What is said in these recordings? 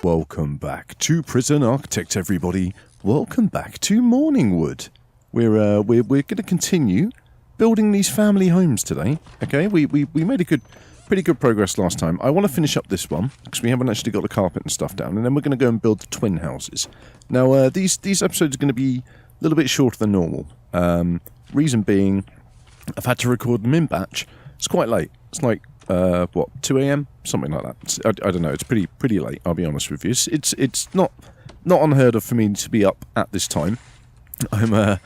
Welcome back to Prison Architect, everybody. Welcome back to Morningwood. We're going to continue building these family homes today. Okay, we made pretty good progress last time. I want to finish up this one because we haven't actually got the carpet and stuff down, and then we're going to go and build the twin houses. Now, these episodes are going to be a little bit shorter than normal. Reason being, I've had to record them in batch. It's quite late. It's like 2 a.m, something like that. I don't know. It's pretty late. I'll be honest with you. It's not unheard of for me to be up at this time. I'm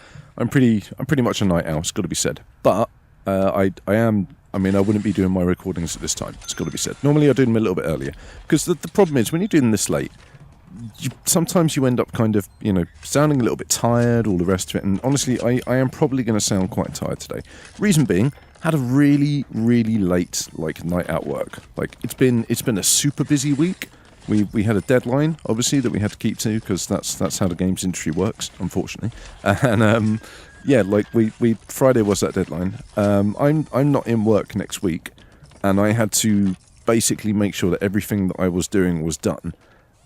pretty much a night owl. It's got to be said. But I wouldn't be doing my recordings at this time. It's got to be said. Normally I do them a little bit earlier because the problem is when you're doing this late, sometimes you end up kind of sounding a little bit tired, all the rest of it. And honestly, I am probably going to sound quite tired today. Reason being, had a really late night out work. It's been a super busy week. We had a deadline, obviously, that we had to keep to because that's how the games industry works, unfortunately. And we Friday was that deadline. I'm not in work next week, and I had to basically make sure that everything that I was doing was done.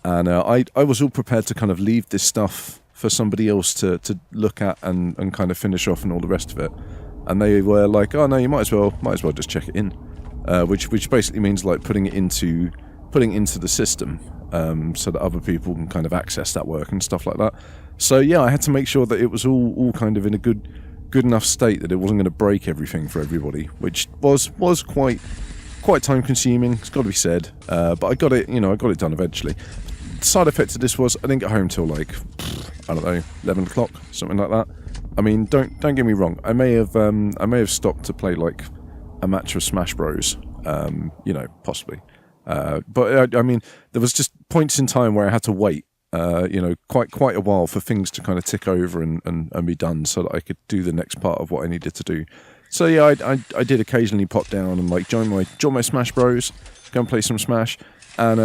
And I was all prepared to kind of leave this stuff for somebody else to look at and kind of finish off and all the rest of it. And they were like, "Oh no, you might as well just check it in," which basically means like putting it into the system so that other people can kind of access that work and stuff like that. So yeah, I had to make sure that it was all kind of in a good enough state that it wasn't going to break everything for everybody, which was quite time consuming. It's got to be said, but I got it done eventually. The side effect of this was I didn't get home till 11 o'clock, something like that. I mean, don't get me wrong. I may have stopped to play like a match of Smash Bros. Possibly. But I mean, there was just points in time where I had to wait, quite a while for things to kind of tick over and be done, so that I could do the next part of what I needed to do. So yeah, I did occasionally pop down and join my Smash Bros. Go and play some Smash, and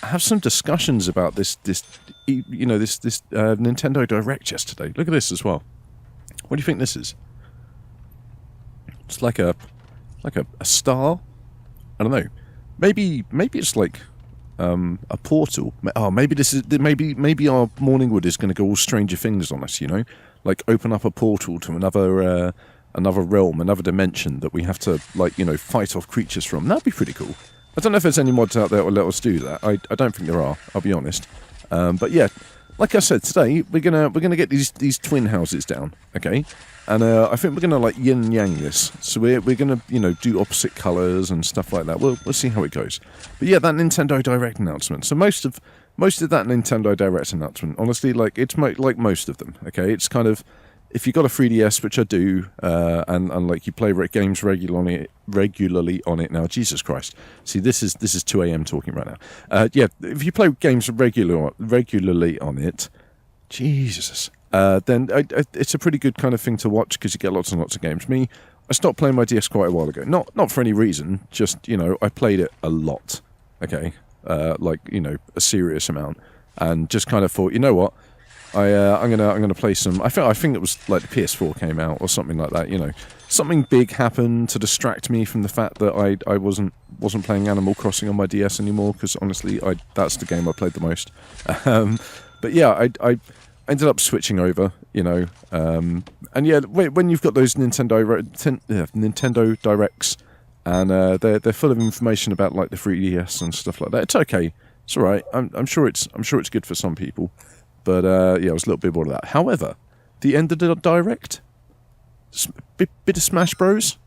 have some discussions about this Nintendo Direct yesterday. Look at this as well. What do you think this is? It's like a star. I don't know. Maybe it's like a portal. Oh, maybe maybe our Morningwood is going to go all Stranger Things on us. Like open up a portal to another realm, another dimension that we have to fight off creatures from. That'd be pretty cool. I don't know if there's any mods out there that will let us do that. I don't think there are. I'll be honest. But yeah. Like I said, today we're gonna get these twin houses down, okay? And I think we're gonna yin and yang this. So we're gonna do opposite colours and stuff like that. We'll see how it goes. But yeah, that Nintendo Direct announcement. So most of that Nintendo Direct announcement, honestly, it's like most of them, okay? It's kind of, if you got a 3DS, which I do, and you play games regularly on it now. Jesus Christ! See, this is 2 a.m. talking right now. Yeah, if you play games regularly on it, Jesus, then it's a pretty good kind of thing to watch because you get lots and lots of games. Me, I stopped playing my DS quite a while ago. Not for any reason, just I played it a lot. Okay, a serious amount, and just kind of thought, you know what. I'm gonna play some. I think it was like the PS4 came out or something like that. Something big happened to distract me from the fact that I wasn't playing Animal Crossing on my DS anymore because honestly, that's the game I played the most. But yeah, I ended up switching over. And yeah, when you've got those Nintendo Directs and they're full of information about the 3DS and stuff like that. It's okay. It's all right. I'm sure it's good for some people. But yeah, I was a little bit bored of that. However, the end of the Direct, bit of Smash Bros.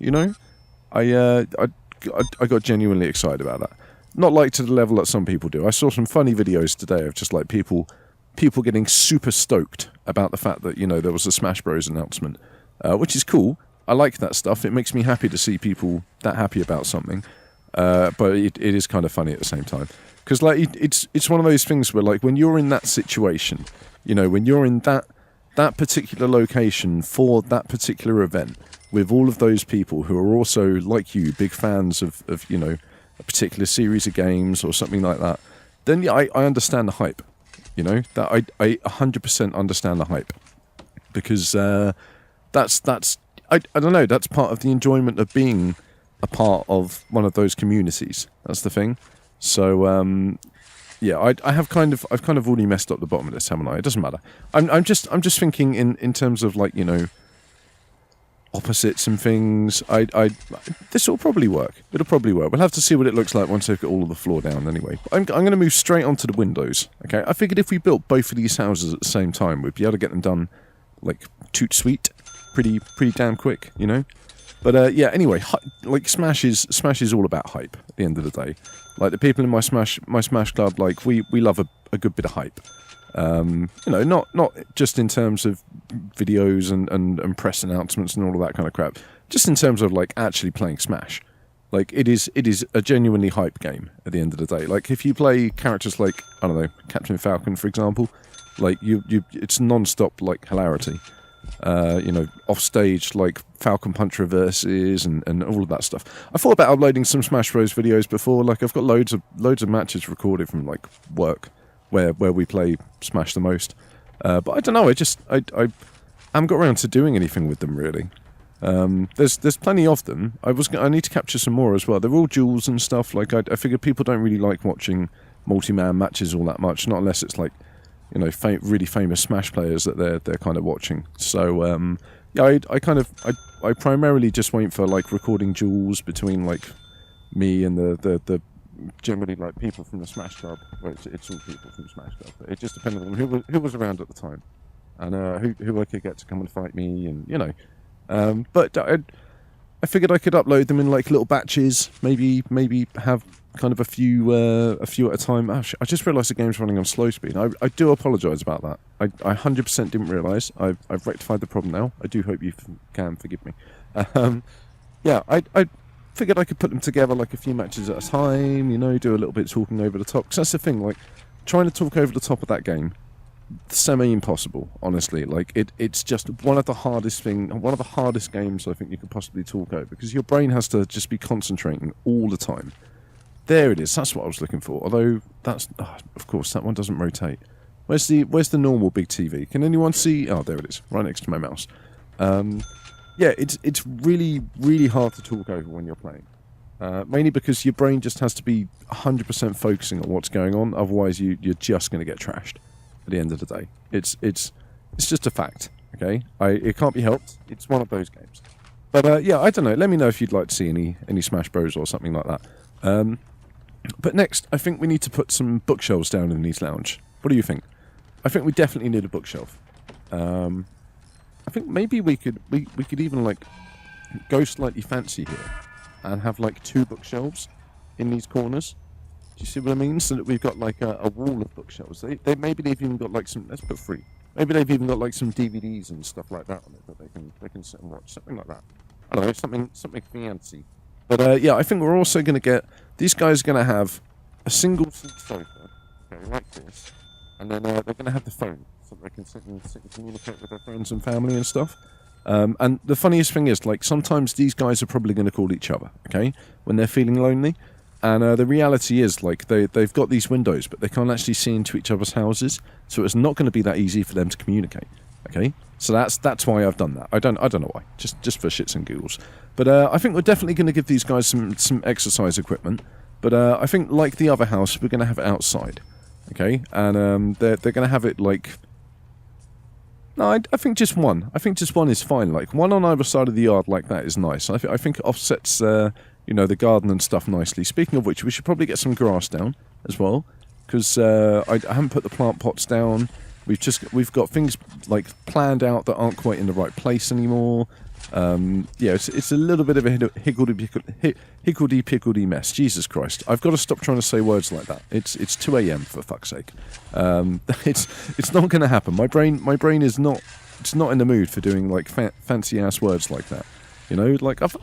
I got genuinely excited about that. Not to the level that some people do. I saw some funny videos today of just people getting super stoked about the fact that there was a Smash Bros. Announcement, which is cool. I like that stuff. It makes me happy to see people that happy about something. But it is kind of funny at the same time. Because it's one of those things where when you're in that situation, when you're in that particular location for that particular event with all of those people who are also like you, big fans of a particular series of games or something like that, then yeah, I understand the hype. That I 100% understand the hype because that's I don't know, that's part of the enjoyment of being a part of one of those communities. That's the thing. So Yeah, I've kind of already messed up the bottom of this, haven't I? It doesn't matter. I'm just thinking in terms of like, you know, opposites and things. This will probably work. It'll probably work. We'll have to see what it looks like once they've got all of the floor down anyway. But I'm going to move straight onto the windows. Okay, I figured if we built both of these houses at the same time, we'd be able to get them done like toot sweet, pretty damn quick, you know. But yeah, anyway, like Smash is all about hype at the end of the day. Like the people in my Smash club, like we love a good bit of hype. You know, not just in terms of videos and press announcements and all of that kind of crap. Just in terms of like actually playing Smash. Like it is a genuinely hype game at the end of the day. Like if you play characters like, I don't know, Captain Falcon, for example, like it's non-stop like hilarity. You know, off stage like Falcon Punch reverses and all of that stuff. I thought about uploading some Smash Bros videos before. Like I've got loads of matches recorded from like work where we play Smash the most. But I don't know. I haven't got around to doing anything with them really. There's plenty of them. I need to capture some more as well. They're all duels and stuff. Like I figure people don't really like watching multi-man matches all that much, not unless it's like, you know, really famous Smash players that they're kind of watching. So yeah, I primarily just wait for like recording duels between like me and the generally like people from the Smash Club. Well, it's all people from the Smash Club. But it just depended on who was around at the time and who I could get to come and fight me, and you know. But I figured I could upload them in like little batches. Maybe have kind of a few at a time. I just realised the game's running on slow speed. I do apologise about that. I 100% didn't realise. I've rectified the problem now. I do hope you can forgive me. Yeah, I figured I could put them together like a few matches at a time. You know, do a little bit of talking over the top. Because that's the thing. Like trying to talk over the top of that game, semi-impossible. Honestly, like it's just one of the hardest games I think you could possibly talk over, because your brain has to just be concentrating all the time. There it is. That's what I was looking for. Although that's, of course, that one doesn't rotate. Where's the normal big TV? Can anyone see? Oh, there it is, right next to my mouse. Yeah, it's really hard to talk over when you're playing. Mainly because your brain just has to be 100% focusing on what's going on. Otherwise, you're just going to get trashed at the end of the day. It's just a fact. Okay, it can't be helped. It's one of those games. But yeah, I don't know. Let me know if you'd like to see any Smash Bros or something like that. But next, I think we need to put some bookshelves down in these lounge. What do you think? I think we definitely need a bookshelf. I think maybe we could even like go slightly fancy here and have like 2 bookshelves in these corners. Do you see what I mean? So that we've got like a wall of bookshelves. Maybe they've even got like some. Let's put 3. Maybe they've even got like some DVDs and stuff like that on it that they can sit and watch, something like that. I don't know, something fancy. But yeah, I think we're also going to get, these guys are going to have a single seat sofa, okay, like this, and then they're going to have the phone, so they can sit and communicate with their friends and family and stuff. And the funniest thing is, like, sometimes these guys are probably going to call each other, okay, when they're feeling lonely. And the reality is, like, they've got these windows, but they can't actually see into each other's houses, so it's not going to be that easy for them to communicate, okay? So that's why I've done that. I don't know why, just for shits and giggles. But I think we're definitely going to give these guys some exercise equipment. But I think, like the other house, we're going to have it outside, okay? And they're going to have it like, no, I think just one. I think just one is fine. Like one on either side of the yard like that is nice. I think it offsets you know, the garden and stuff nicely. Speaking of which, we should probably get some grass down as well, because I haven't put the plant pots down. We've got things like planned out that aren't quite in the right place anymore. Yeah, it's a little bit of a higgledy-piggledy mess. Jesus Christ! I've got to stop trying to say words like that. It's 2 a.m. for fuck's sake. It's not going to happen. My brain is not. It's not in the mood for doing like fancy ass words like that. You know, like it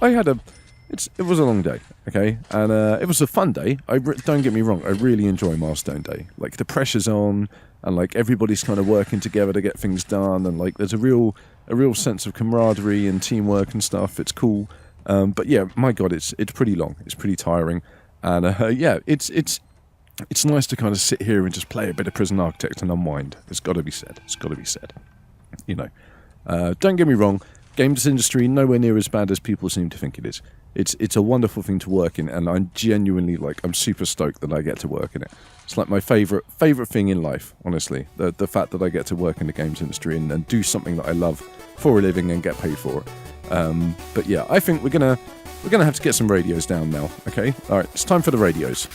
was a long day, okay, and it was a fun day. Don't get me wrong. I really enjoy Milestone Day. Like the pressure's on, and like everybody's kind of working together to get things done, and like there's a real sense of camaraderie and teamwork and stuff. It's cool, but yeah, my God, it's pretty long. It's pretty tiring, and yeah, it's nice to kind of sit here and just play a bit of Prison Architect and unwind. It's got to be said. You know, don't get me wrong. games industry nowhere near as bad as people seem to think it is. It's a wonderful thing to work in, and I'm genuinely I'm super stoked that I get to work in it. It's like my favorite thing in life, honestly. The fact that I get to work in the games industry and do something that I love for a living and get paid for it. But yeah, I think we're gonna have to get some radios down now. Okay, all right, it's time for the radios.